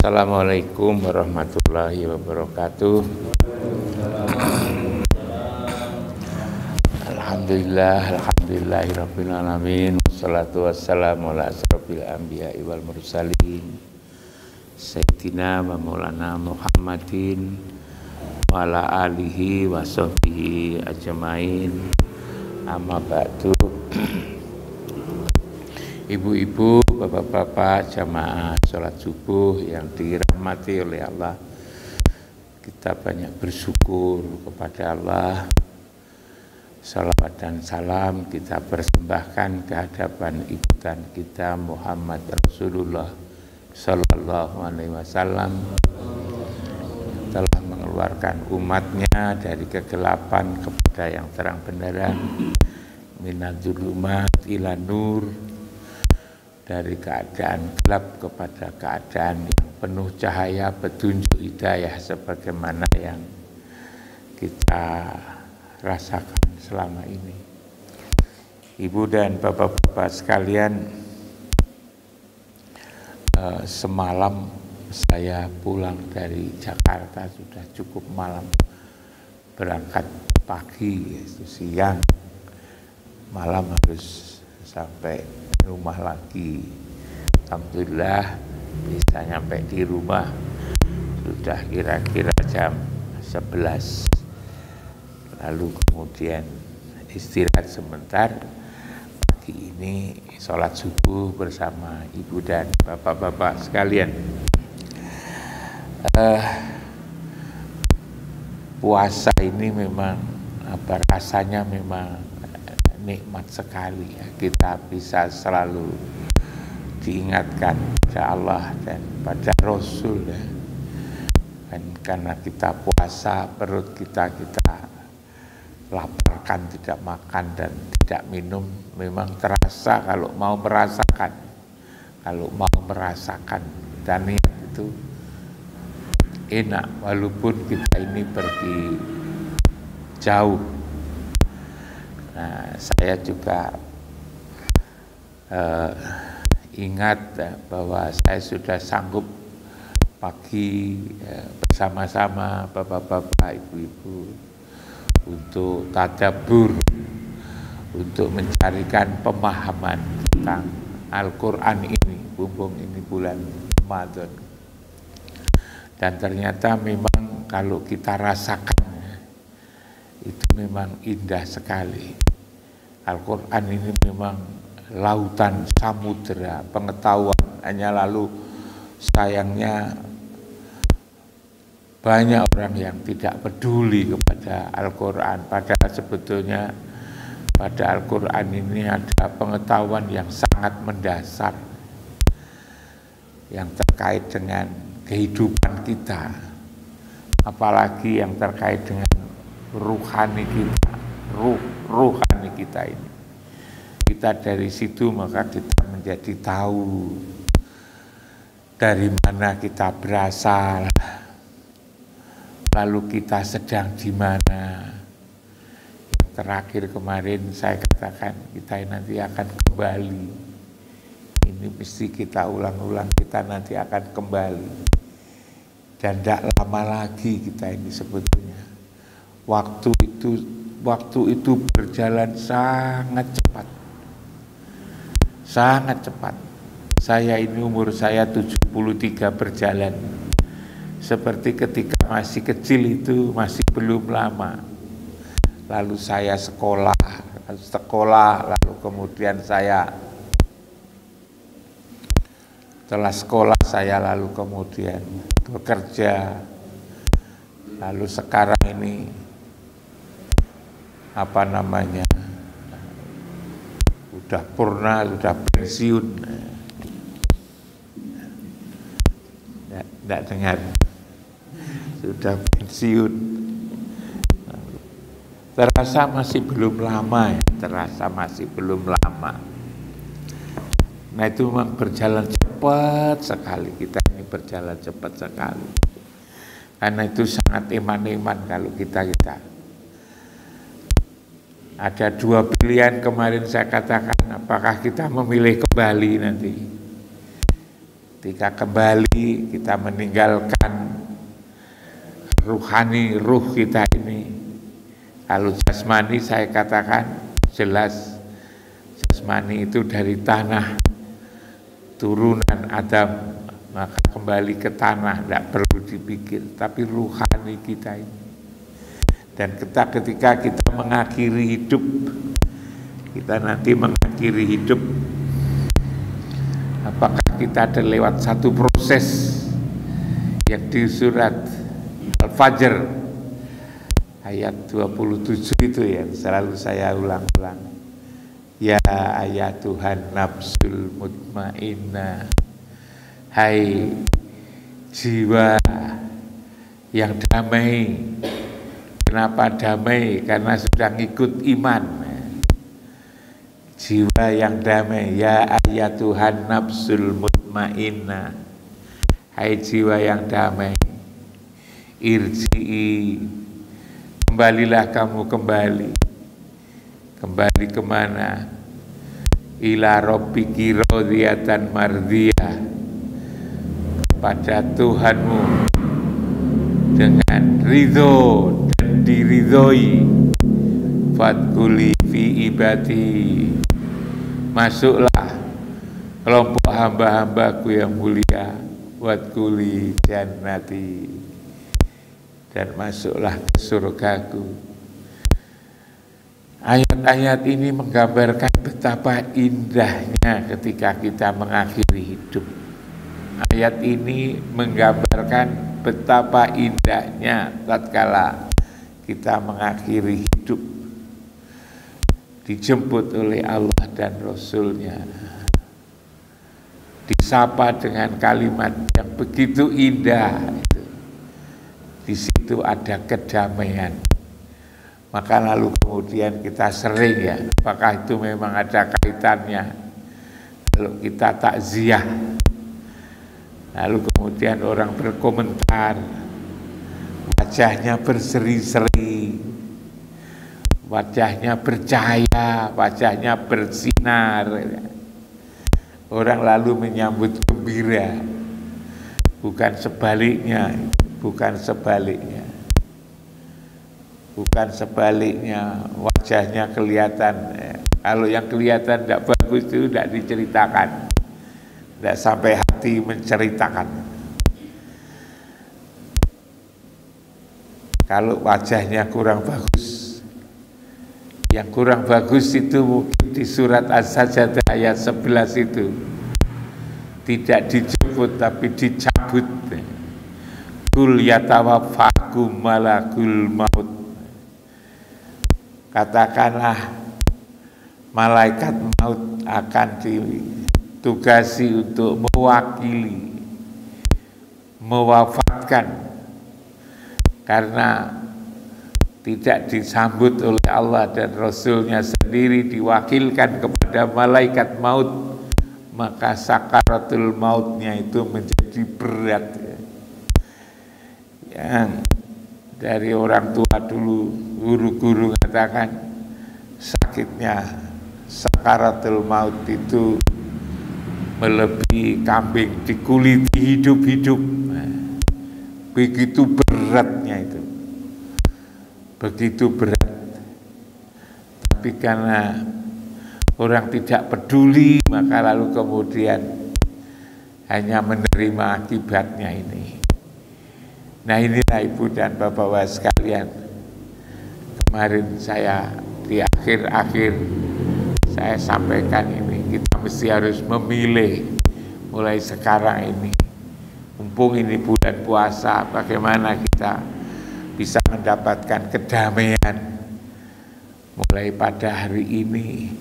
Assalamualaikum warahmatullahi wabarakatuh. Alhamdulillahirabbil alamin. Wassalatu wassalamu ala asrofil anbiya'i wal mursalin Sayyidina wa maulana Muhammadin wa ala alihi wa sahbihi ajmain. Amma ba'du. Ibu-ibu, bapak-bapak, jamaah sholat subuh yang dirahmati oleh Allah, kita banyak bersyukur kepada Allah. Salawat dan salam kita persembahkan ke hadapan ibutan kita Muhammad Rasulullah Sallallahu Alaihi Wasallam, telah mengeluarkan umatnya dari kegelapan kepada yang terang benderang, minadzulumat ila nur, dari keadaan gelap kepada keadaan yang penuh cahaya petunjuk hidayah, sebagaimana yang kita rasakan selama ini. Ibu dan bapak-bapak sekalian, semalam saya pulang dari Jakarta, sudah cukup malam, berangkat pagi, siang, malam harus sampai rumah lagi. Alhamdulillah bisa nyampe di rumah sudah kira-kira jam 11. Lalu kemudian istirahat sebentar. Pagi ini sholat subuh bersama ibu dan bapak-bapak sekalian. Puasa ini memang rasanya memang nikmat sekali ya. Kita bisa selalu diingatkan pada Allah dan pada Rasul ya. Dan karena kita puasa, perut kita laparkan, tidak makan dan tidak minum, memang terasa kalau mau merasakan dan niat itu enak, walaupun kita ini pergi jauh. Nah, saya juga ingat bahwa saya sudah sanggup pagi bersama-sama bapak-bapak, ibu-ibu untuk tadabbur, untuk mencarikan pemahaman tentang Al-Quran ini, mumpung ini bulan Ramadan. Dan ternyata memang kalau kita rasakan, itu memang indah sekali. Al-Quran ini memang lautan samudera pengetahuan. Hanya lalu sayangnya banyak orang yang tidak peduli kepada Al-Quran. Padahal sebetulnya pada Al-Quran ini ada pengetahuan yang sangat mendasar, yang terkait dengan kehidupan kita, apalagi yang terkait dengan ruhani kita, ruhani kita ini. Kita dari situ maka kita menjadi tahu dari mana kita berasal, lalu kita sedang di mana. Yang terakhir kemarin saya katakan kita nanti akan kembali. Ini mesti kita ulang-ulang, kita nanti akan kembali. Dan tidak lama lagi kita ini sebetulnya. Waktu itu berjalan sangat cepat. Sangat cepat. Saya ini umur saya 73 berjalan. Seperti ketika masih kecil itu masih belum lama. Lalu saya sekolah, lalu kemudian setelah sekolah saya lalu kemudian bekerja. Lalu sekarang ini udah purna, sudah pensiun. Tidak dengar, sudah pensiun. Terasa masih belum lama ya, Nah itu memang berjalan cepat sekali, kita ini berjalan cepat sekali. Karena itu sangat iman-iman kalau kita ada dua pilihan kemarin saya katakan, apakah kita memilih kembali nanti Ketika kembali kita meninggalkan ruhani, ruh kita ini. Kalau jasmani saya katakan jelas, jasmani itu dari tanah, turunan Adam, maka kembali ke tanah, tidak perlu dipikir. Tapi ruhani kita ini, dan ketika kita mengakhiri hidup, kita nanti mengakhiri hidup, apakah kita ada lewat satu proses yang di surat Al-Fajr ayat 27 itu yang selalu saya ulang-ulang. Ya ayat Tuhan nafsul mutmainnah, hai jiwa yang damai. Kenapa damai? Karena sudah ngikut iman. Jiwa yang damai, ya ayat Tuhan nafsul mutmainnah, hai jiwa yang damai, irji'i, kembalilah kamu kembali kemana? Ila rabbiki radiyatan mardiyah, kepada Tuhanmu dengan ridho dan diridhoi. Fadkhuli fi ibadi, masuklah kelompok hamba-hambaku yang mulia. Wadkhuli jannati, dan masuklah ke surgaku. Ayat-ayat ini menggambarkan betapa indahnya ketika kita mengakhiri hidup. Ayat ini menggambarkan betapa indahnya tatkala kita mengakhiri hidup, dijemput oleh Allah dan Rasul-Nya, disapa dengan kalimat yang begitu indah. Di situ ada kedamaian. Maka lalu kemudian kita sering ya, apakah itu memang ada kaitannya kalau kita takziah, lalu kemudian orang berkomentar, wajahnya berseri-seri, wajahnya bercahaya, wajahnya bersinar, orang lalu menyambut gembira, bukan sebaliknya. Bukan sebaliknya, wajahnya kelihatan. Kalau yang kelihatan tidak bagus itu tidak diceritakan, tidak sampai hati menceritakan. Kalau wajahnya kurang bagus, yang kurang bagus itu mungkin di surat As-Sajdah ayat 11 itu tidak dijemput tapi dicabut. Kul yatawaffakum malakul maut, katakanlah malaikat maut akan ditugasi untuk mewakili, mewafatkan, karena tidak disambut oleh Allah dan Rasul-Nya sendiri, diwakilkan kepada malaikat maut, maka sakaratul mautnya itu menjadi berat. Yang dari orang tua dulu, guru-guru mengatakan sakitnya sakaratul maut itu melebihi kambing dikuliti hidup-hidup. Begitu beratnya itu, begitu berat. Tapi karena orang tidak peduli, maka lalu kemudian hanya menerima akibatnya ini. Nah, inilah Ibu dan Bapak-Bapak sekalian, kemarin saya di akhir-akhir saya sampaikan ini, kita mesti harus memilih mulai sekarang ini, mumpung ini bulan puasa, bagaimana kita bisa mendapatkan kedamaian mulai pada hari ini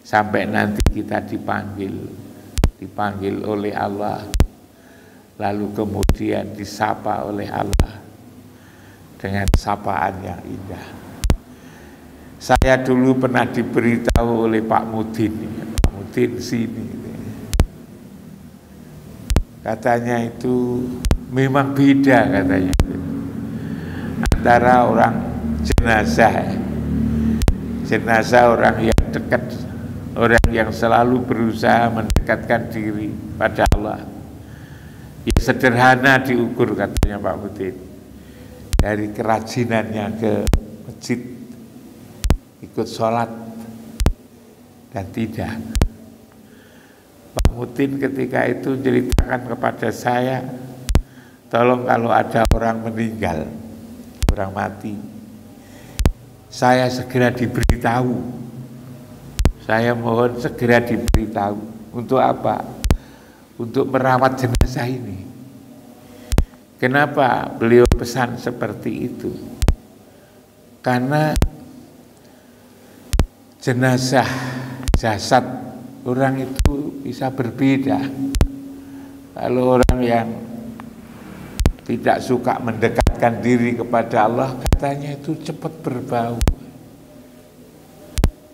sampai nanti kita dipanggil oleh Allah, lalu kemudian disapa oleh Allah dengan sapaan yang indah. Saya dulu pernah diberitahu oleh Pak Mudin sini, katanya itu memang beda katanya antara orang jenazah orang yang dekat, orang yang selalu berusaha mendekatkan diri pada Allah, Ya sederhana diukur katanya Pak Mutin. Dari kerajinannya ke masjid, ikut sholat dan tidak. Pak Mutin ketika itu ceritakan kepada saya, tolong kalau ada orang meninggal, orang mati, saya segera diberitahu. Saya mohon segera diberitahu. Untuk apa? Untuk merawat jenazah ini. Kenapa beliau pesan seperti itu? Karena jenazah, jasad orang itu bisa berbeda. Kalau orang yang tidak suka mendekatkan diri kepada Allah, katanya itu cepat berbau.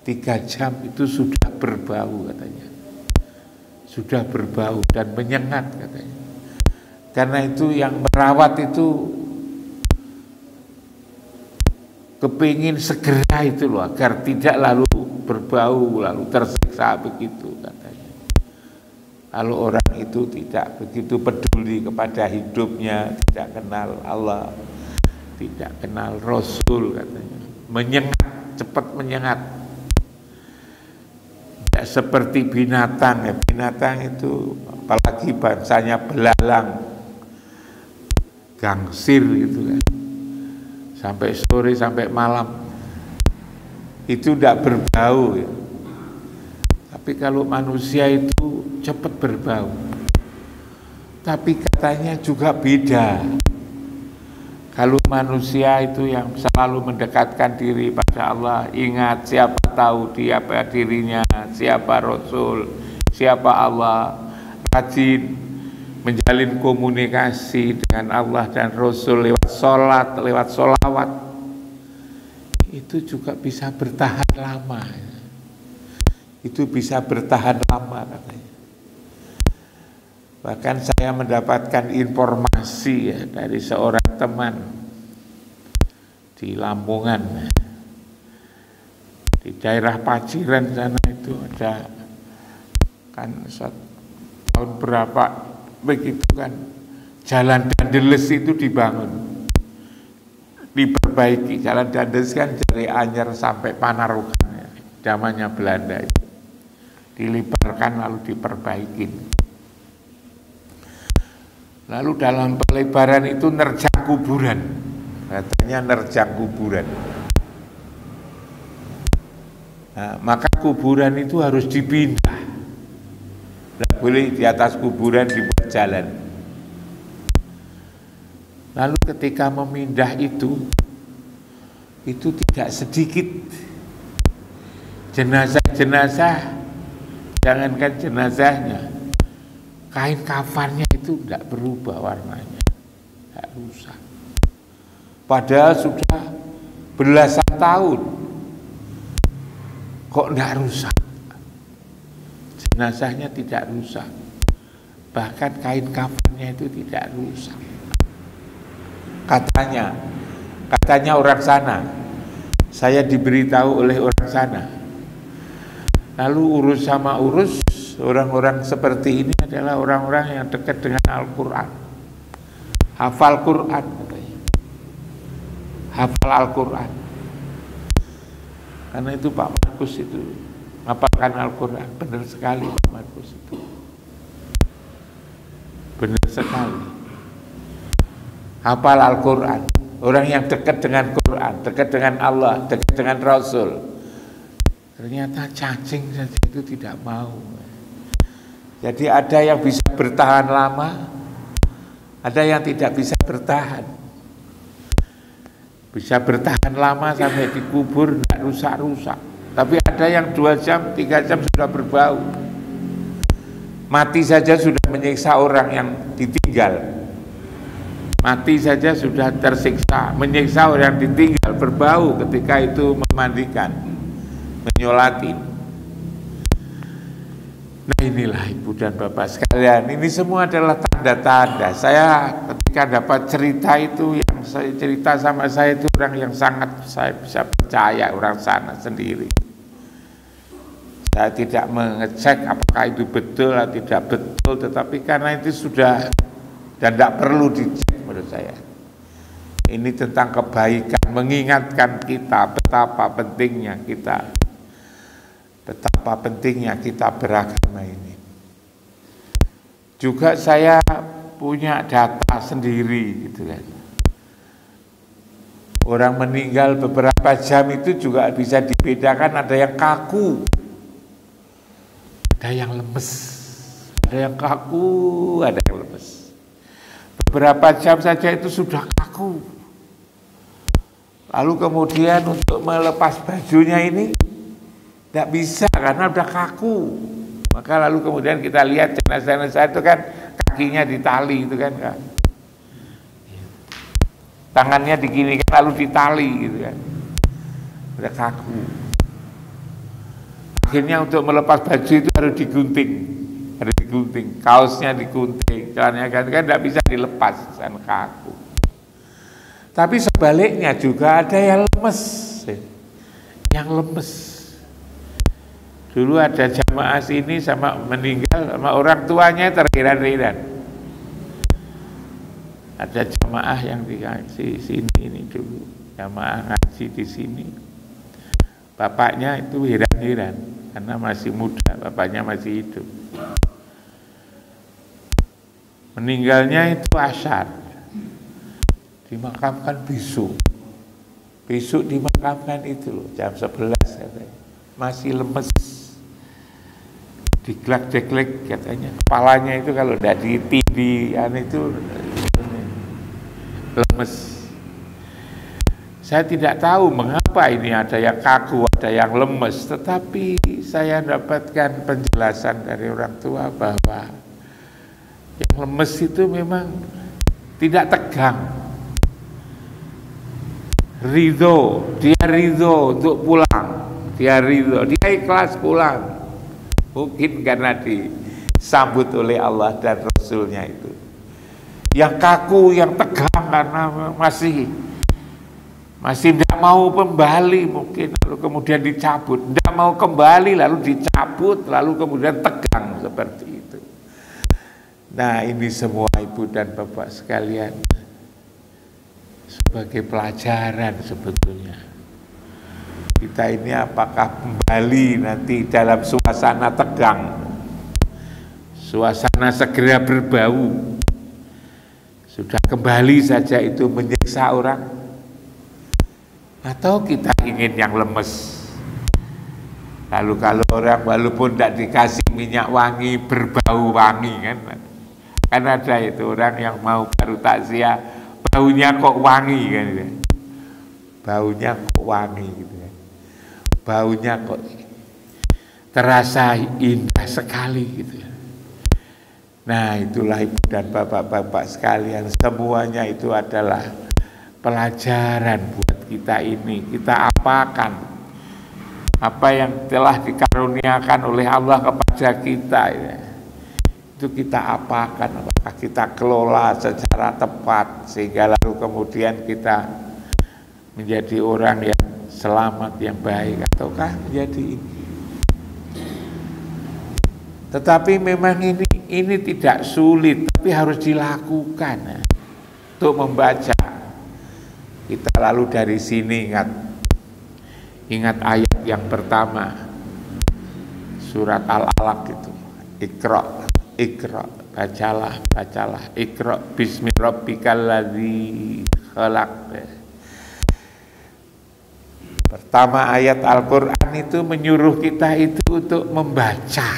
3 jam itu sudah berbau katanya. Sudah berbau dan menyengat katanya. Karena itu yang merawat itu kepingin segera itu loh, agar tidak lalu berbau, lalu tersiksa begitu katanya. Kalau orang itu tidak begitu peduli kepada hidupnya, tidak kenal Allah, tidak kenal Rasul katanya, menyengat, cepat menyengat. Tidak seperti binatang ya, binatang itu apalagi bangsanya belalang, gangsir gitu kan. Sampai sore, sampai malam itu tidak berbau ya. Tapi kalau manusia itu cepat berbau. Tapi katanya juga beda. Kalau manusia itu yang selalu mendekatkan diri pada Allah, ingat siapa tahu dia pada dirinya, siapa Rasul, siapa Allah, rajin menjalin komunikasi dengan Allah dan Rasul lewat sholat, lewat sholawat, itu juga bisa bertahan lama. Itu bisa bertahan lama katanya. Bahkan saya mendapatkan informasi ya, dari seorang teman di Lamongan, di daerah Paciran sana itu ada kan tahun berapa begitu kan jalan Dandeles itu dibangun, diperbaiki. Jalan Dandeles kan dari Anyer sampai Panarukan ya, zamannya Belanda itu dilebarkan lalu diperbaiki. Lalu dalam pelebaran itu nerjang kuburan, katanya nerjang kuburan. Nah, maka kuburan itu harus dipindah. Tidak boleh di atas kuburan dibuat jalan. Lalu ketika memindah itu tidak sedikit jenazah-jenazah, jangankan jenazahnya, kain kafannya itu tidak berubah warnanya, tidak rusak. Padahal sudah belasan tahun, kok tidak rusak? Jenazahnya tidak rusak, bahkan kain kafannya itu tidak rusak. Katanya orang sana, saya diberitahu oleh orang sana. Lalu urus sama urus, orang-orang seperti ini adalah orang-orang yang dekat dengan Al-Quran, hafal Quran katanya, hafal Al-Quran. Karena itu Pak Markus itu hafalkan Al-Quran, benar sekali Pak Markus itu, benar sekali. Hafal Al-Quran, orang yang dekat dengan Quran, dekat dengan Allah, dekat dengan Rasul. Ternyata cacing saja itu tidak mau. Jadi ada yang bisa bertahan lama, ada yang tidak bisa bertahan. Bisa bertahan lama sampai dikubur tidak rusak-rusak. Tapi ada yang 2 jam, 3 jam sudah berbau. Mati saja sudah menyiksa orang yang ditinggal. Mati saja sudah tersiksa, menyiksa orang yang ditinggal, berbau ketika itu memandikan, menyolati. Nah inilah Ibu dan Bapak sekalian, ini semua adalah tanda-tanda. Saya ketika dapat cerita itu, yang saya cerita sama saya itu orang yang sangat saya bisa percaya, orang sana sendiri. Saya tidak mengecek apakah itu betul atau tidak betul, tetapi karena itu sudah dan tidak perlu dicek menurut saya. Ini tentang kebaikan, mengingatkan kita betapa pentingnya kita beragama ini. Juga saya punya data sendiri gitu kan. Orang meninggal beberapa jam itu juga bisa dibedakan, ada yang kaku, ada yang lemes, ada yang kaku, ada yang lemes. Beberapa jam saja itu sudah kaku. Lalu kemudian untuk melepas bajunya ini tidak bisa karena udah kaku. Maka lalu kemudian kita lihat jenazah-jenazah itu kan kakinya ditali itu kan. Tangannya diginikan lalu ditali gitu kan. Udah kaku. Akhirnya untuk melepas baju itu harus digunting. Kaosnya digunting, celananya kan tidak bisa dilepas kan kaku. Tapi sebaliknya juga ada yang lemes. Dulu ada jamaah sini sama meninggal sama orang tuanya terhiran-hiran. Ada jamaah yang dikasih sini ini dulu, jamaah ngaji di sini. Bapaknya itu hiran-hiran karena masih muda, bapaknya masih hidup. Meninggalnya itu asyar, dimakamkan besok dimakamkan itu loh, jam 11 katanya. Masih lemes, diglak-deglek katanya, kepalanya itu kalau tidak ditindihan itu lemes. Saya tidak tahu mengapa ini ada yang kaku, ada yang lemes, tetapi saya dapatkan penjelasan dari orang tua bahwa yang lemes itu memang tidak tegang, dia ridho untuk pulang, dia ikhlas pulang, mungkin karena disambut oleh Allah dan Rasulnya itu. Yang kaku, yang tegang karena masih tidak mau kembali mungkin, lalu kemudian dicabut, tidak mau kembali lalu dicabut, lalu kemudian tegang seperti itu. Nah, ini semua ibu dan bapak sekalian sebagai pelajaran sebetulnya. Kita ini apakah kembali nanti dalam suasana tegang, suasana segera berbau, sudah kembali saja itu menyiksa orang, atau kita ingin yang lemes. Lalu kalau orang walaupun tidak dikasih minyak wangi, berbau wangi kan ada itu orang yang mau baru takziah, baunya kok wangi kan, baunya kok wangi gitu kan, baunya kok terasa indah sekali gitu. Nah, itulah ibu dan bapak-bapak sekalian, semuanya itu adalah pelajaran buat kita ini. Kita apakan apa yang telah dikaruniakan oleh Allah kepada kita ya. Itu kita apakan, apakah kita kelola secara tepat sehingga lalu kemudian kita menjadi orang yang selamat, yang baik, ataukah menjadi ini. Tetapi memang ini tidak sulit, tapi harus dilakukan ya, untuk membaca. Kita lalu dari sini ingat ayat yang pertama surat Al-Alaq itu, Iqra, bacalah, Iqra bismi rabbikal ladzi khalaq. Pertama ayat Al-Quran itu menyuruh kita itu untuk membaca.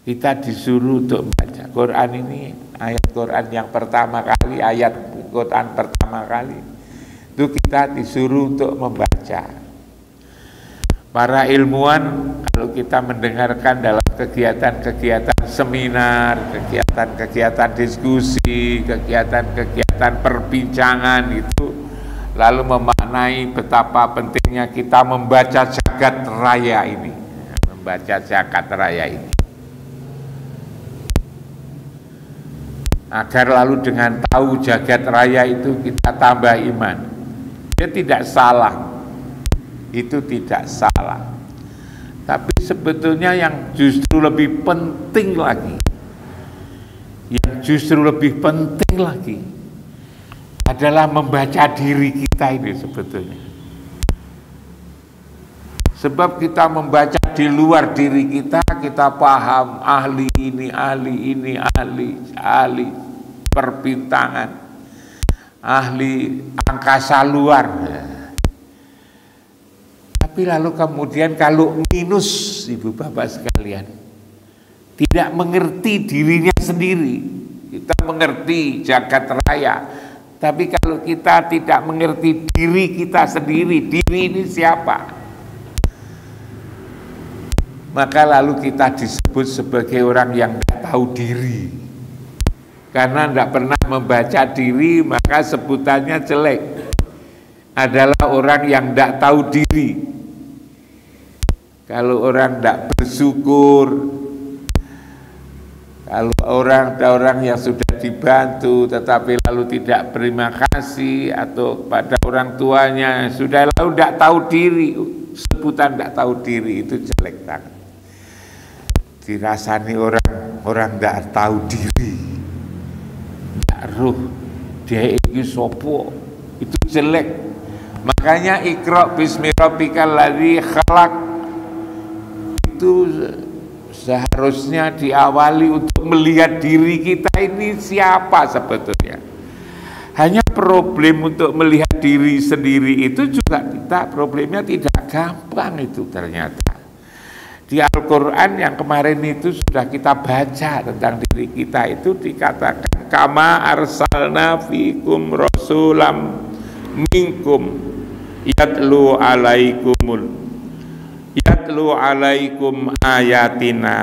Kita disuruh untuk membaca. Quran ini ayat Quran yang pertama kali, ayat Quran pertama kali itu kita disuruh untuk membaca. Para ilmuwan kalau kita mendengarkan dalam kegiatan-kegiatan seminar, kegiatan-kegiatan diskusi, kegiatan-kegiatan perbincangan itu, lalu memaknai betapa pentingnya kita membaca jagat raya ini, agar lalu dengan tahu jagat raya itu kita tambah iman. Dia tidak salah, itu tidak salah. Tapi sebetulnya yang justru lebih penting lagi. Yang justru lebih penting lagi adalah membaca diri kita ini sebetulnya. Sebab kita membaca di luar diri kita, kita paham ahli ini, ahli perbintangan, ahli angkasa luar. Tapi lalu kemudian kalau minus, ibu bapak sekalian, tidak mengerti dirinya sendiri, kita mengerti jagat raya, tapi kalau kita tidak mengerti diri kita sendiri, diri ini siapa? Maka lalu kita disebut sebagai orang yang tidak tahu diri. Karena tidak pernah membaca diri, maka sebutannya jelek. Adalah orang yang tidak tahu diri. Kalau orang tidak bersyukur, kalau orang yang sudah dibantu tetapi lalu tidak berterima kasih, atau pada orang tuanya sudah lalu tidak tahu diri, sebutan tidak tahu diri itu jelek banget. Dirasani orang tidak tahu diri, tidak roh dia iki sopo, itu jelek. Makanya Iqra bismi rabbikal ladzi khalaq itu seharusnya diawali untuk melihat diri kita ini siapa sebetulnya. Hanya problem untuk melihat diri sendiri itu juga problemnya tidak gampang itu ternyata. Di Al-Quran yang kemarin itu sudah kita baca tentang diri kita itu dikatakan kama arsalna fikum rasulam minkum yatlu alaikum ayatina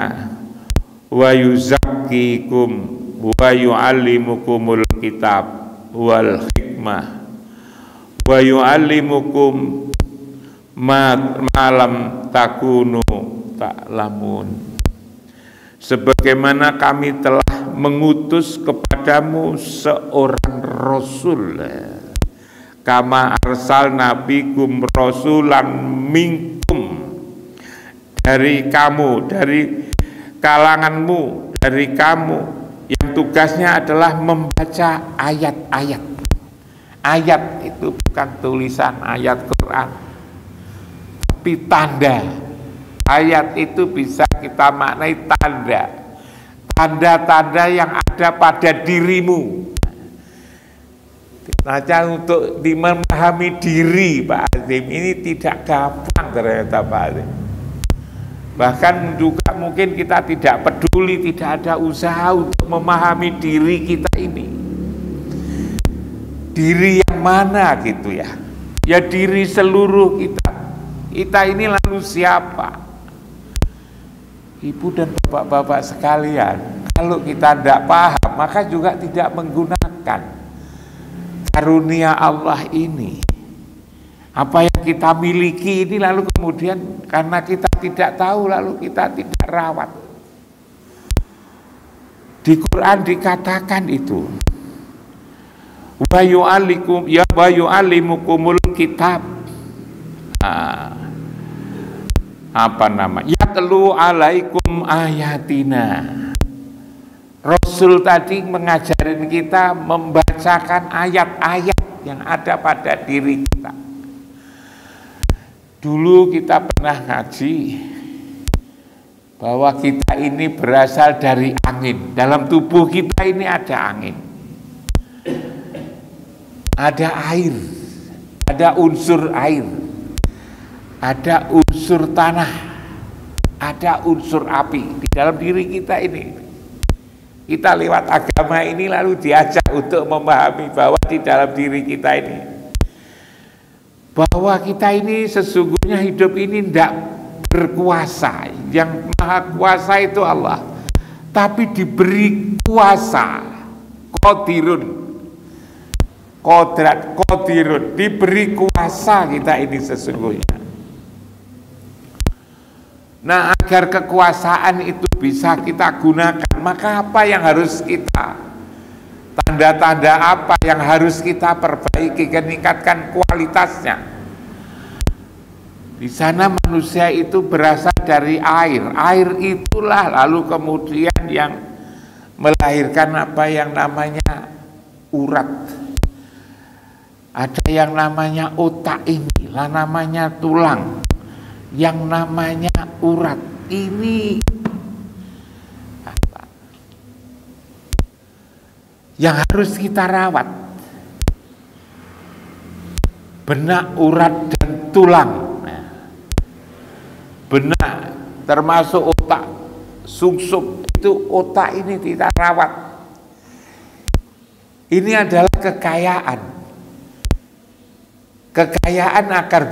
wa yuzakkikum wa yuallimukumul kitab wal hikmah wa yuallimukum malam takunu ta'lamun. Sebagaimana kami telah mengutus kepadamu seorang rasul, kama arsalna bikum rasulan minkum, dari kamu, dari kalanganmu, dari kamu yang tugasnya adalah membaca ayat-ayat. Ayat itu bukan tulisan ayat Quran, tapi tanda. Ayat itu bisa kita maknai tanda, tanda-tanda yang ada pada dirimu. Nah, untuk memahami diri Pak Azim ini tidak gampang ternyata Pak Azim. Bahkan juga mungkin kita tidak peduli, tidak ada usaha untuk memahami diri kita ini. Diri yang mana gitu ya? Ya diri seluruh kita. Kita ini lalu siapa? Ibu dan bapak-bapak sekalian, kalau kita tidak paham, maka juga tidak menggunakan karunia Allah ini. Apa yang kita miliki ini lalu kemudian karena kita tidak tahu, lalu kita tidak rawat. Di Quran dikatakan itu, wa yu'allimukumul kitab. Yatlu alaikum ayatina. Rasul tadi mengajarin kita membacakan ayat-ayat yang ada pada diri kita. Dulu kita pernah ngaji bahwa kita ini berasal dari angin. Dalam tubuh kita ini ada angin, ada air, ada unsur air, ada unsur tanah, ada unsur api di dalam diri kita ini. Kita lewat agama ini lalu diajak untuk memahami bahwa di dalam diri kita ini, bahwa kita ini sesungguhnya hidup ini tidak berkuasa. Yang maha kuasa itu Allah, tapi diberi kuasa, qadirun, diberi kuasa kita ini sesungguhnya. Nah, agar kekuasaan itu bisa kita gunakan, maka apa yang harus kita, tanda-tanda apa yang harus kita perbaiki, meningkatkan kualitasnya? Di sana manusia itu berasal dari air. Air itulah lalu kemudian yang melahirkan apa yang namanya urat. Ada yang namanya otak ini, lah namanya tulang. Yang namanya urat. Ini apa? Yang harus kita rawat. Benak, urat, dan tulang. Benak termasuk otak, sungsum itu otak ini kita rawat. Ini adalah kekayaan. Kekayaan agar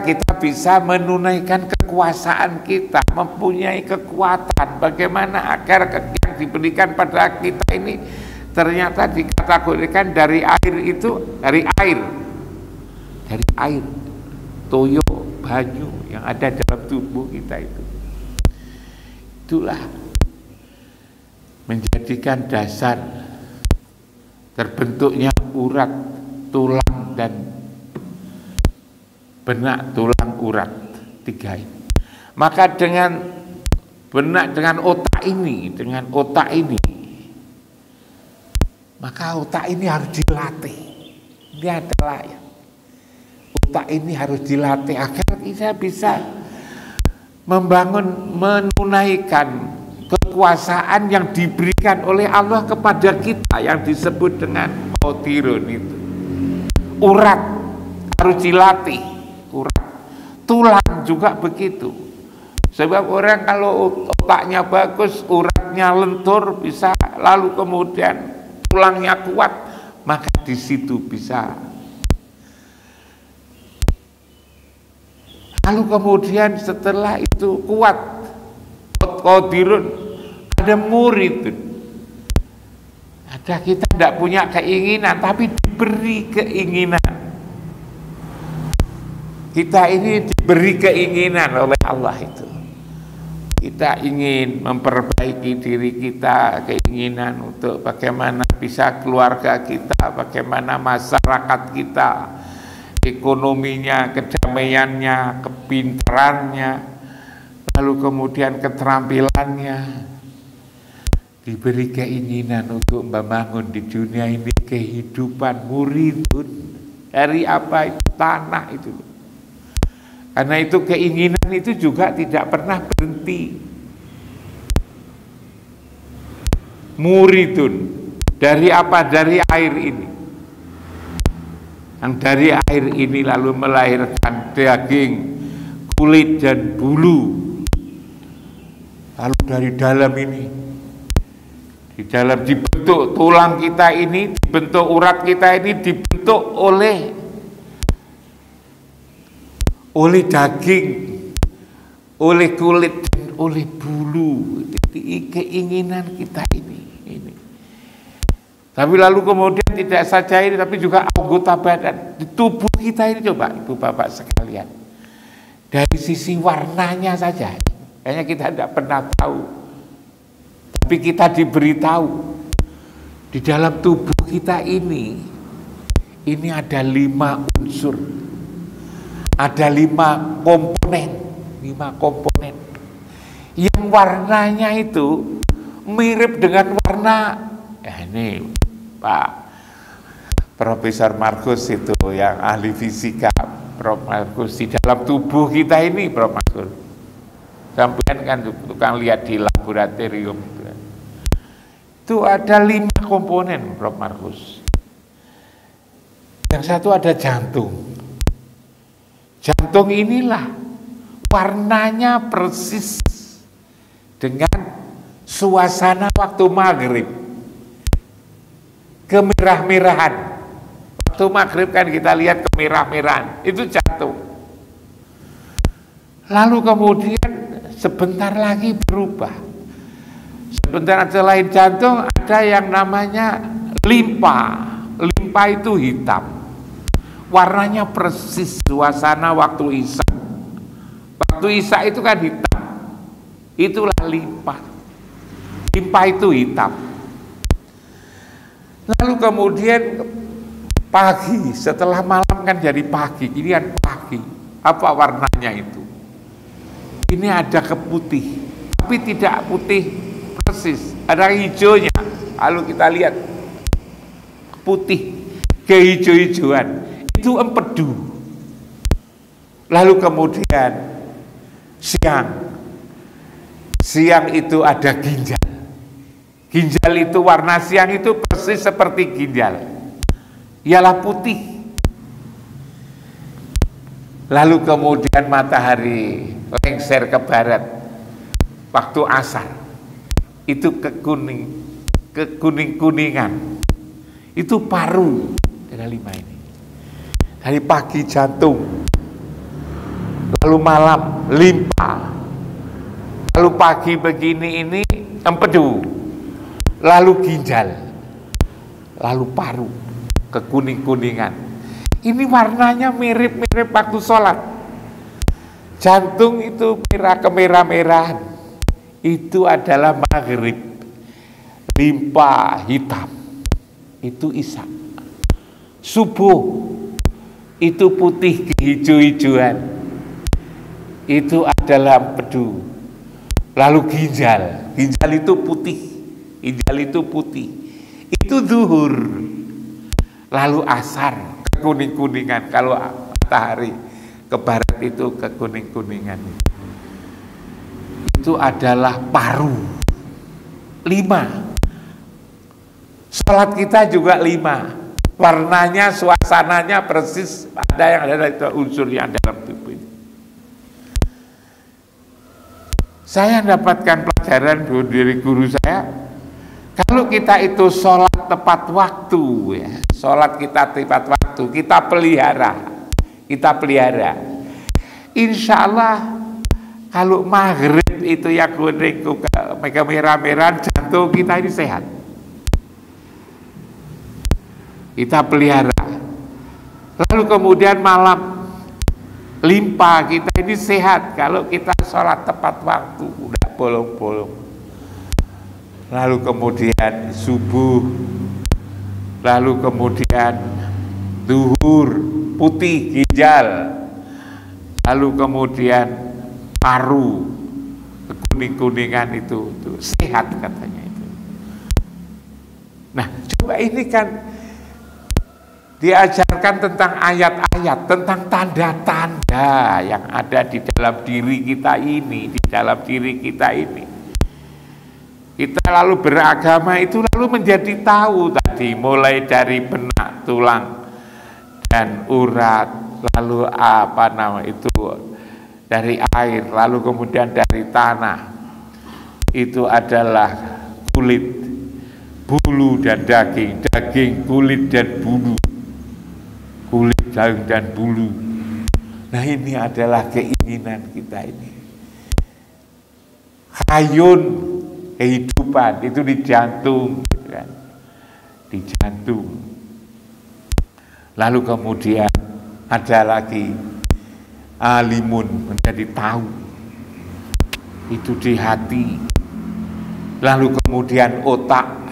kita bisa menunaikan kekuasaan kita, mempunyai kekuatan. Bagaimana agar yang diberikan pada kita ini ternyata dikategorikan dari air itu, dari air. Toyo, banyu yang ada dalam tubuh kita itu. Itulah menjadikan dasar terbentuknya urat, tulang, dan benak, tulang, urat, tiga ini. Maka dengan benak, dengan otak ini, maka otak ini harus dilatih. Ini adalah ya. Otak ini harus dilatih agar kita bisa menunaikan kekuasaan yang diberikan oleh Allah kepada kita yang disebut dengan qadirun itu. Urat harus dilatih, urat. Tulang juga begitu. Sebab orang kalau otaknya bagus, uratnya lentur, bisa lalu kemudian tulangnya kuat, maka di situ bisa. Lalu kemudian setelah itu kuat, qadirun, ada murid. Ada kita tidak punya keinginan, tapi diberi keinginan. Kita ini diberi keinginan oleh Allah itu. Kita ingin memperbaiki diri kita, keinginan untuk bagaimana bisa keluarga kita, bagaimana masyarakat kita, ekonominya, kedamaiannya, kepintarannya, lalu kemudian keterampilannya. Diberi keinginan untuk membangun di dunia ini kehidupan muridun. Dari apa itu? Tanah itu. Karena itu keinginan itu juga tidak pernah berhenti. Muridun. Dari apa? Dari air ini. Yang dari air ini lalu melahirkan daging, kulit, dan bulu. Lalu dari dalam ini, di dalam dibentuk tulang kita ini, dibentuk urat kita ini, dibentuk oleh daging, oleh kulit, dan oleh bulu. Jadi keinginan kita ini. Tapi lalu kemudian tidak saja ini, tapi juga anggota badan di tubuh kita ini, coba ibu bapak sekalian, dari sisi warnanya saja, kayaknya kita tidak pernah tahu, tapi kita diberitahu di dalam tubuh kita ini ada 5 unsur, ada 5 komponen, yang warnanya itu mirip dengan warna ini. Pak Profesor Markus itu yang ahli fisika, Prof Markus, di dalam tubuh kita ini, Prof Markus, sampean kan tukang lihat di laboratorium itu ada 5 komponen, Prof Markus. Yang satu ada jantung. Jantung inilah warnanya persis dengan suasana waktu maghrib, kemerah-merahan. Waktu maghrib kan kita lihat kemerah-merahan, itu jantung. Lalu kemudian sebentar lagi berubah. Sebentar selain jantung ada yang namanya limpa. Limpa itu hitam. Warnanya persis suasana waktu Isya. Waktu Isya itu kan hitam. Itulah limpa. Limpa itu hitam. Lalu kemudian pagi, setelah malam kan jadi pagi, ini kan pagi. Apa warnanya itu? Ini ada keputih, tapi tidak putih persis, ada hijaunya. Lalu kita lihat putih, kehijau-hijauan, itu empedu. Lalu kemudian siang itu ada ginjal. Ginjal itu warna siang itu persis seperti ginjal, ialah putih. Lalu kemudian matahari lengser ke barat waktu asar, itu kekuning-kuningan, itu paru. Ada 5 ini. Dari pagi jantung, lalu malam limpa, lalu pagi begini ini empedu, lalu ginjal, lalu paru, kekuning-kuningan. Ini warnanya mirip-mirip waktu sholat. Jantung itu kemerah-merahan, itu adalah maghrib. Limpa hitam, itu isya. Subuh itu putih kehijau-hijauan, itu adalah empedu. Lalu ginjal itu putih, itu zuhur. Lalu asar, kekuning-kuningan. Kalau matahari ke barat itu kekuning-kuningan. Itu adalah paru. 5. Salat kita juga 5. Warnanya, suasananya persis ada yang ada itu unsur yang dalam tubuh ini. Saya dapatkan pelajaran dari guru saya, kalau kita itu sholat tepat waktu, ya, sholat kita tepat waktu, kita pelihara. Insya Allah kalau maghrib itu ya kuning, merah-merah, jantung kita ini sehat. Kita pelihara. Lalu kemudian malam limpa kita ini sehat kalau kita sholat tepat waktu, udah bolong-bolong. Lalu kemudian subuh, lalu kemudian zuhur, putih ginjal, lalu kemudian paru, kuning-kuningan itu sehat katanya itu. Nah, coba ini kan diajarkan tentang ayat-ayat, tentang tanda-tanda yang ada di dalam diri kita ini, Kita lalu beragama itu lalu menjadi tahu tadi, mulai dari benak, tulang, dan urat, lalu dari air, lalu kemudian dari tanah, itu adalah kulit, bulu dan daging, kulit dan bulu, daun dan bulu. Nah, ini adalah keinginan kita ini. Hayun, kehidupan itu di jantung, kan? Di jantung. Lalu kemudian ada lagi alimun, menjadi tahu, itu di hati. Lalu kemudian otak,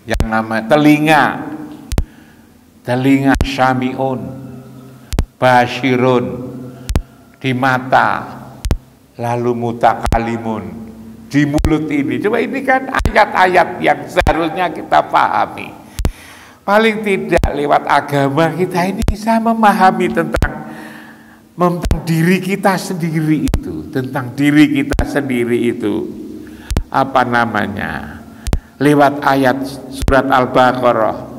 yang nama telinga syami'un, basyirun, di mata, lalu mutakalimun, di mulut ini. Coba ini kan ayat-ayat yang seharusnya kita pahami. Paling tidak lewat agama kita ini bisa memahami tentang diri kita sendiri itu, lewat ayat surat Al-Baqarah.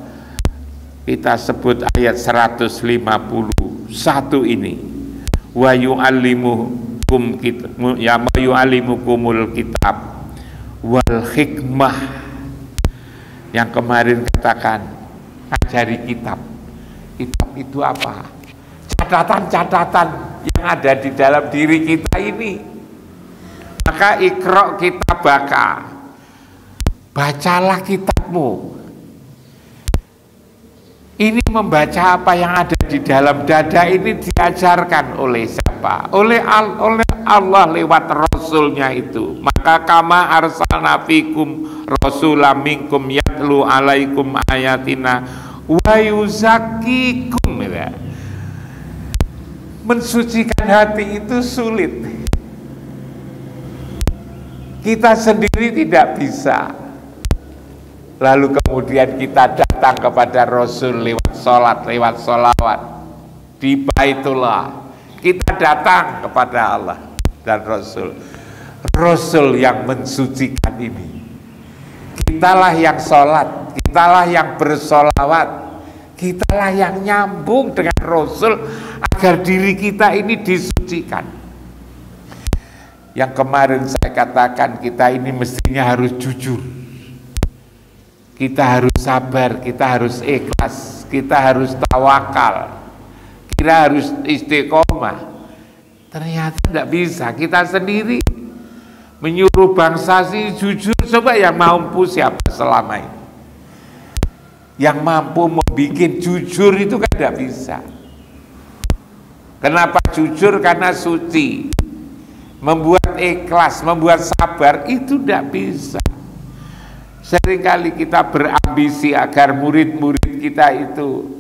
Kita sebut ayat 151 ini. Wa yu'allimukumul kitab wal hikmah. Yang kemarin katakan, ajari kitab. Kitab itu apa? Catatan-catatan yang ada di dalam diri kita ini. Maka ikra kita bacalah kitabmu. Ini membaca apa yang ada di dalam dada ini diajarkan oleh siapa? Oleh Allah lewat Rasulnya itu. Maka kama arsalna fikum rasulam minkum yatlu alaikum ayatina wa yuzakkikum, ya. Mensucikan hati itu sulit. Kita sendiri tidak bisa. Lalu kemudian kita datang kepada Rasul lewat sholat, lewat sholawat di Baitullah. Kita datang kepada Allah dan Rasul. Rasul yang mensucikan ini. Kitalah yang sholat, kitalah yang bersolawat, kitalah yang nyambung dengan Rasul agar diri kita ini disucikan. Yang kemarin saya katakan, kita ini mestinya harus jujur, kita harus sabar, kita harus ikhlas, kita harus tawakal, kita harus istiqomah. Ternyata tidak bisa, kita sendiri menyuruh bangsa sih jujur. Coba yang mampu siapa selama ini? Yang mampu membuat jujur itu kan tidak bisa. Kenapa jujur? Karena suci. Membuat ikhlas, membuat sabar itu tidak bisa. Seringkali kita berambisi agar murid-murid kita itu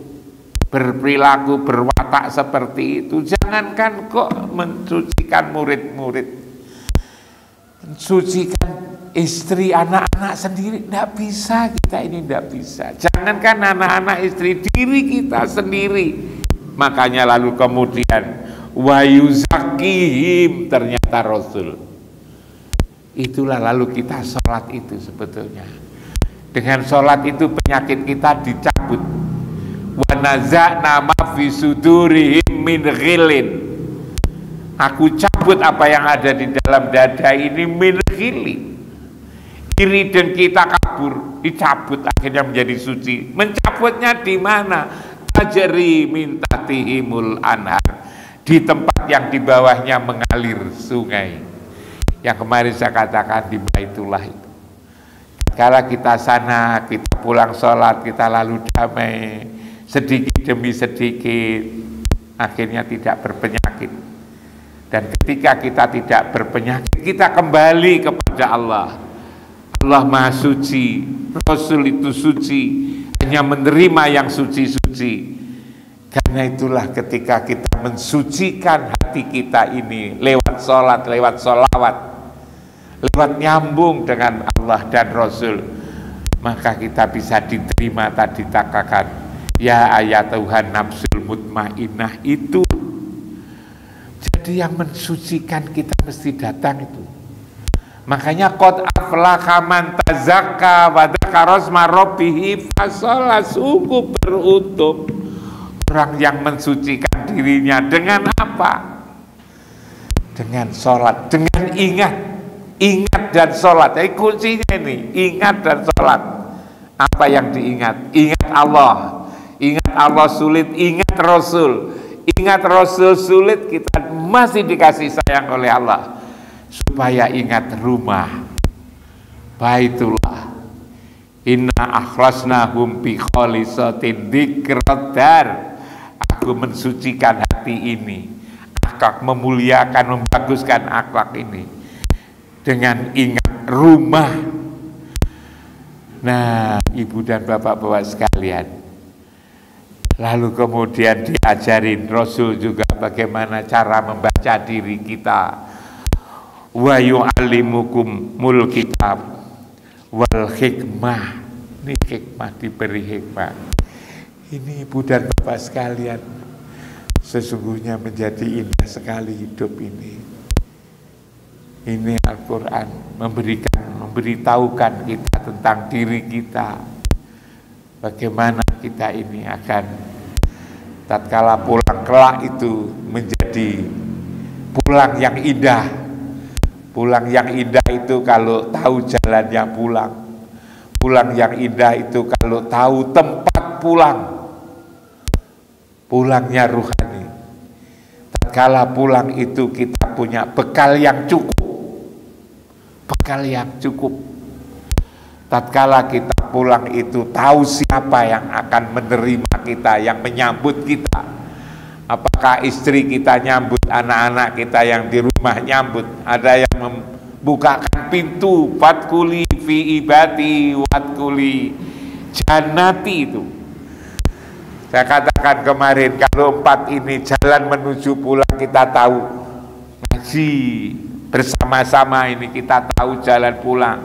berperilaku, berwatak seperti itu. Jangankan kok mensucikan murid-murid, mensucikan istri, anak-anak sendiri tidak bisa. Kita ini tidak bisa. Jangankan anak-anak, istri, diri kita sendiri. Makanya lalu kemudian wa yuzakihim, ternyata Rasul. Itulah lalu kita sholat itu sebetulnya. Dengan sholat itu penyakit kita dicabut. Wa naza'na ma fi sudurihim min ghillin. Aku cabut apa yang ada di dalam dada ini min ghillin. Iri dan kita kabur, dicabut akhirnya menjadi suci. Mencabutnya di mana? Tajri min tahtihimul anhar, di tempat yang di bawahnya mengalir sungai. Yang kemarin saya katakan di Baitullah itu. Kala kita sana, kita pulang sholat, kita lalu damai, sedikit demi sedikit, akhirnya tidak berpenyakit. Dan ketika kita tidak berpenyakit, kita kembali kepada Allah. Allah Maha Suci, Rasul itu suci, hanya menerima yang suci-suci. Karena itulah ketika kita mensucikan hati kita ini lewat sholat, lewat sholawat, lewat nyambung dengan Allah dan Rasul, maka kita bisa diterima. Tadi katakan, ya ayat Tuhan nafsul mutmainnah itu. Jadi yang mensucikan kita mesti datang itu. Makanya qad aflaha man tazakka wa dzakara asma rabbih fasalla, sungguh beruntung orang yang mensucikan dirinya. Dengan apa? Dengan sholat, dengan ingat dan sholat. Jadi kuncinya ini, ingat dan sholat. Apa yang diingat? Ingat Allah sulit, ingat Rasul. Ingat Rasul sulit, kita masih dikasih sayang oleh Allah. Supaya ingat rumah Baitullah. Inna akhlasnahum bi khalisatin dzikradar. Aku mensucikan hati ini, akhlak, memuliakan, membaguskan akhlak ini dengan ingat rumah. Nah, ibu dan bapak-bapak sekalian, lalu kemudian diajarin Rasul juga bagaimana cara membaca diri kita. Wa yu'allimukum mul kitab wal hikmah. Ini hikmah, diberi hikmah. Ini ibu dan bapak sekalian, sesungguhnya menjadi indah sekali hidup ini. Ini Al-Quran memberitahukan kita tentang diri kita. Bagaimana kita ini akan tatkala pulang kelak itu menjadi pulang yang indah. Pulang yang indah itu kalau tahu jalannya pulang. Pulang yang indah itu kalau tahu tempat pulang. Pulangnya ruhani. Tatkala pulang itu kita punya bekal yang cukup. Bekal yang cukup. Tatkala kita pulang itu tahu siapa yang akan menerima kita, yang menyambut kita. Apakah istri kita nyambut, anak-anak kita yang di rumah nyambut, ada yang membukakan pintu, fatkuli fi ibati watkuli jannati itu. Saya katakan kemarin, kalau 4 ini jalan menuju pulang kita tahu, ngaji bersama-sama ini kita tahu jalan pulang.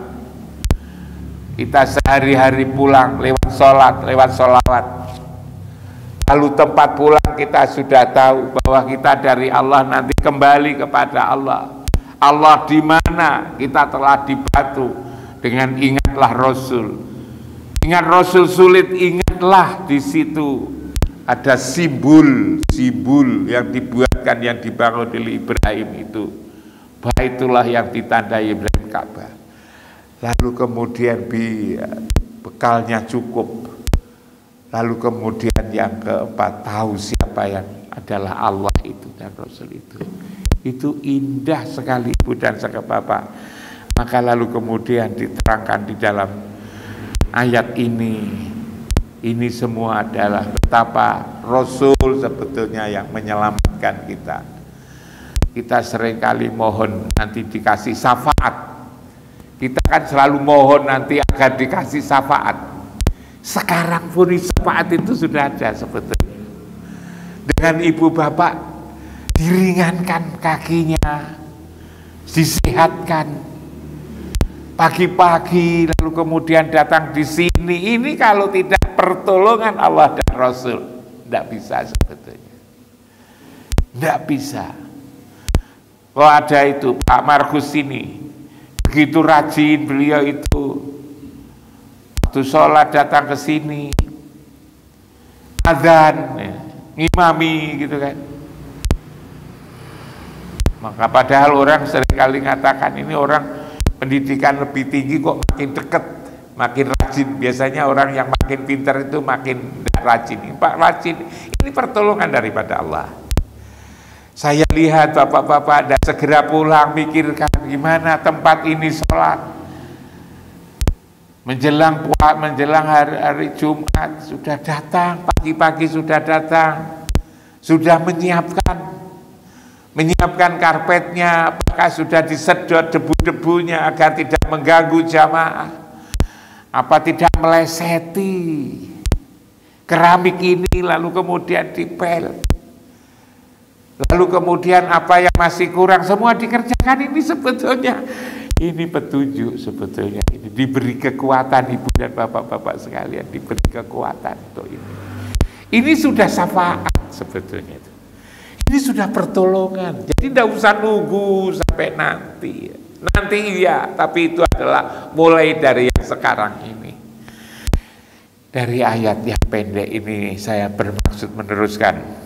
Kita sehari-hari pulang lewat sholat, lewat sholawat. Lalu tempat pulang kita sudah tahu bahwa kita dari Allah nanti kembali kepada Allah. Allah di mana? Kita telah dibantu dengan ingatlah Rasul. Ingat Rasul sulit, ingatlah di situ ada simbol yang dibuatkan, yang dibangun oleh Ibrahim itu. Baitullah yang ditandai Ibrahim Ka'bah. Lalu kemudian bekalnya cukup. Lalu kemudian yang keempat, tahu siapa yang adalah Allah itu dan Rasul itu. Itu indah sekali Ibu dan Bapak. Maka lalu kemudian diterangkan di dalam ayat ini semua adalah betapa Rasul sebetulnya yang menyelamatkan kita. Kita seringkali mohon nanti dikasih syafaat. Kita kan selalu mohon nanti agar dikasih syafaat. Sekarang pun syafaat itu sudah ada sebetulnya. Dengan ibu bapak diringankan kakinya, disehatkan pagi-pagi, lalu kemudian datang di sini. Ini kalau tidak pertolongan Allah dan Rasul, tidak bisa sebetulnya. Tidak bisa. Oh ada itu Pak Markus ini, begitu rajin beliau itu, waktu sholat datang ke sini, azan, ngimami gitu kan. Maka padahal orang seringkali mengatakan ini orang pendidikan lebih tinggi kok makin dekat, makin rajin. Biasanya orang yang makin pintar itu makin tidak rajin. Pak rajin, ini pertolongan daripada Allah. Saya lihat bapak-bapak tidak segera pulang, mikirkan gimana tempat ini sholat. Menjelang hari Jumat sudah datang, pagi-pagi sudah datang, sudah menyiapkan karpetnya, apakah sudah disedot debu-debunya agar tidak mengganggu jamaah, apa tidak meleseti keramik ini, lalu kemudian dipel. Lalu kemudian apa yang masih kurang semua dikerjakan. Ini sebetulnya ini petunjuk, sebetulnya ini diberi kekuatan ibu dan bapak-bapak sekalian, diberi kekuatan untuk ini. Ini sudah syafaat sebetulnya itu. Ini sudah pertolongan. Jadi tidak usah nunggu sampai nanti. Nanti iya, tapi itu adalah mulai dari yang sekarang ini. Dari ayat yang pendek ini saya bermaksud meneruskan.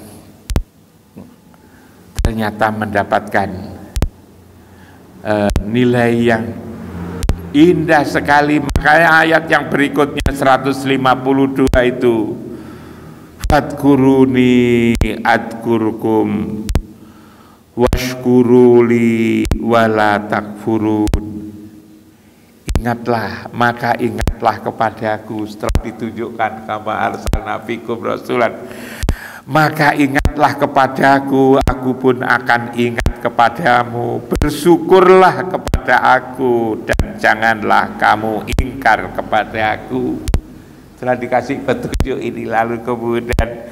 Ternyata mendapatkan nilai yang indah sekali. Makanya ayat yang berikutnya 152 itu, fadkuruni adkurkum washkuruli wala takfurun. Ingatlah, maka ingatlah kepadaku. Setelah ditunjukkan kama arsalna fikum rasulan, maka ingatlah kepadaku, aku pun akan ingat kepadamu. Bersyukurlah kepada aku dan janganlah kamu ingkar kepada aku. Setelah dikasih petunjuk ini, lalu kemudian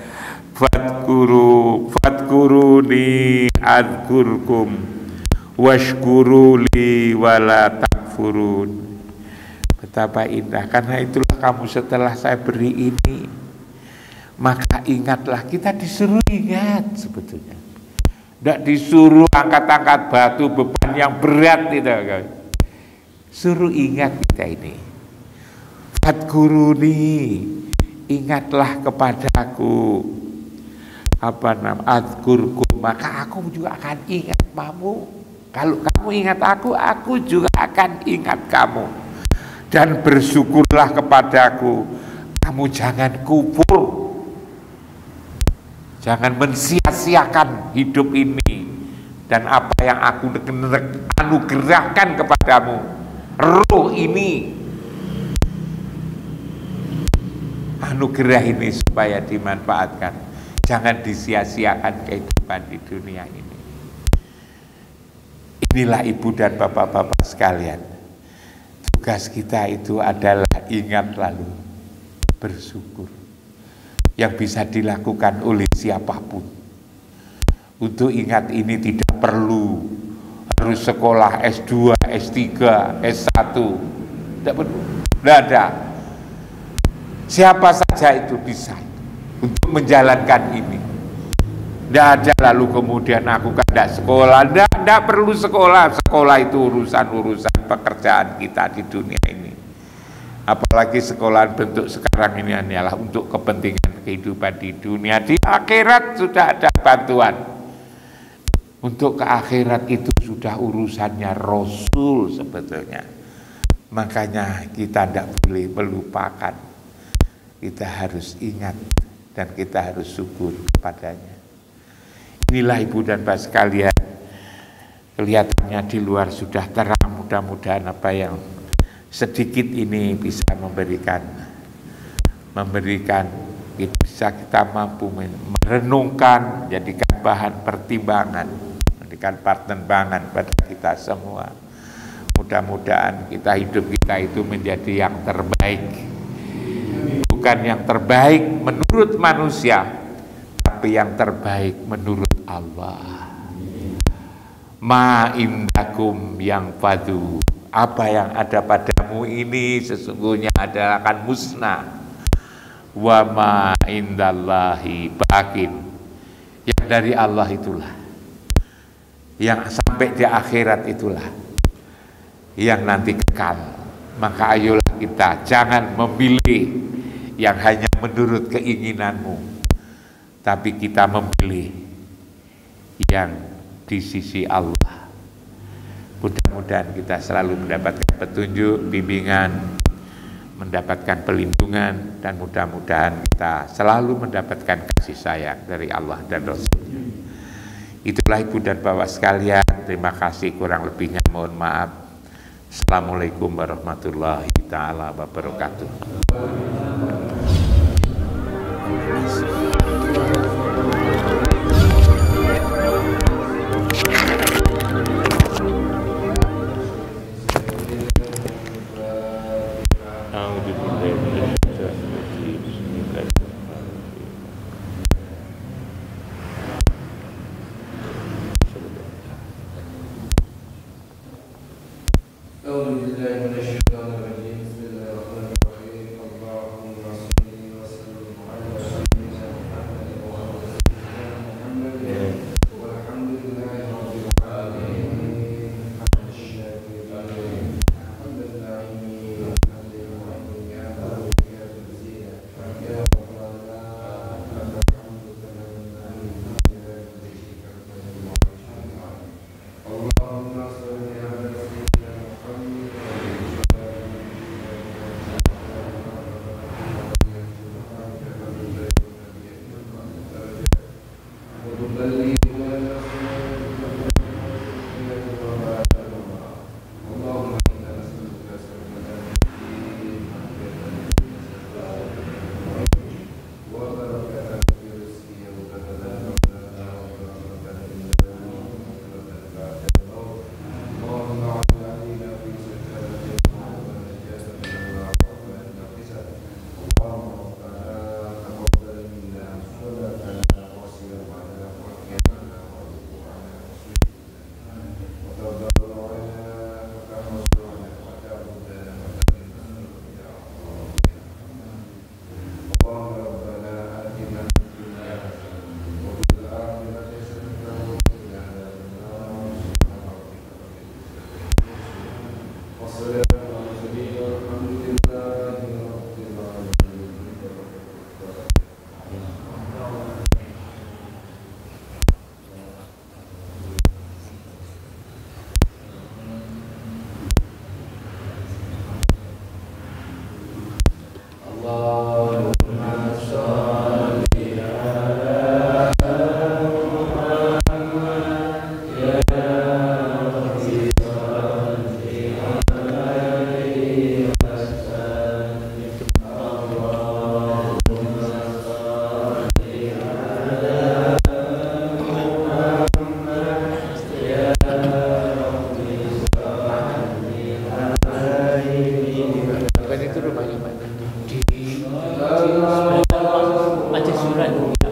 fadkuruni adkurkum washkuruli wala takfurun. Betapa indah, karena itulah kamu setelah saya beri ini, maka ingatlah. Kita disuruh ingat sebetulnya, tidak disuruh angkat-angkat batu beban yang berat tidak. Suruh ingat kita ini. Fadkuruni, ingatlah kepadaku. Adkurkum, maka aku juga akan ingat kamu. Kalau kamu ingat aku juga akan ingat kamu. Dan bersyukurlah kepadaku. Kamu jangan kufur. Jangan mensia-siakan hidup ini dan apa yang aku anugerahkan kepadamu. Roh ini, anugerah ini supaya dimanfaatkan. Jangan disia-siakan kehidupan di dunia ini. Inilah ibu dan bapak-bapak sekalian. Tugas kita itu adalah ingat lalu bersyukur. yang bisa dilakukan oleh siapapun. Untuk ingat ini tidak perlu harus sekolah S2, S3, S1, tidak perlu, tidak ada. Siapa saja itu bisa untuk menjalankan ini. Tidak ada lalu kemudian aku kan tidak sekolah, tidak perlu sekolah. Sekolah itu urusan-urusan pekerjaan kita di dunia ini. Apalagi sekolah bentuk sekarang ini hanyalah untuk kepentingan kehidupan di dunia. Di akhirat sudah ada bantuan. Untuk ke akhirat itu sudah urusannya Rasul sebetulnya. Makanya kita tidak boleh melupakan. Kita harus ingat dan kita harus syukur kepadanya. Inilah ibu dan bapak sekalian, kelihatannya di luar sudah terang, mudah-mudahan apa yang sedikit ini bisa memberikan bisa kita mampu merenungkan, jadikan bahan pertimbangan, jadikan pertimbangan pada kita semua. Mudah-mudahan hidup kita itu menjadi yang terbaik, bukan yang terbaik menurut manusia, tapi yang terbaik menurut Allah. Ma indakum yang fadu, apa yang ada padamu ini sesungguhnya adalah akan musnah. Wa ma indallahi baqin, yang dari Allah itulah, yang sampai di akhirat itulah yang nanti kekal. Maka ayolah kita jangan memilih yang hanya menurut keinginanmu, tapi kita memilih yang di sisi Allah. Mudah-mudahan kita selalu mendapatkan petunjuk, bimbingan, mendapatkan perlindungan, dan mudah-mudahan kita selalu mendapatkan kasih sayang dari Allah dan Rasul-Nya. Itulah ibu dan bapak sekalian, terima kasih, kurang lebihnya mohon maaf. Assalamualaikum warahmatullahi taala wabarakatuh. bumi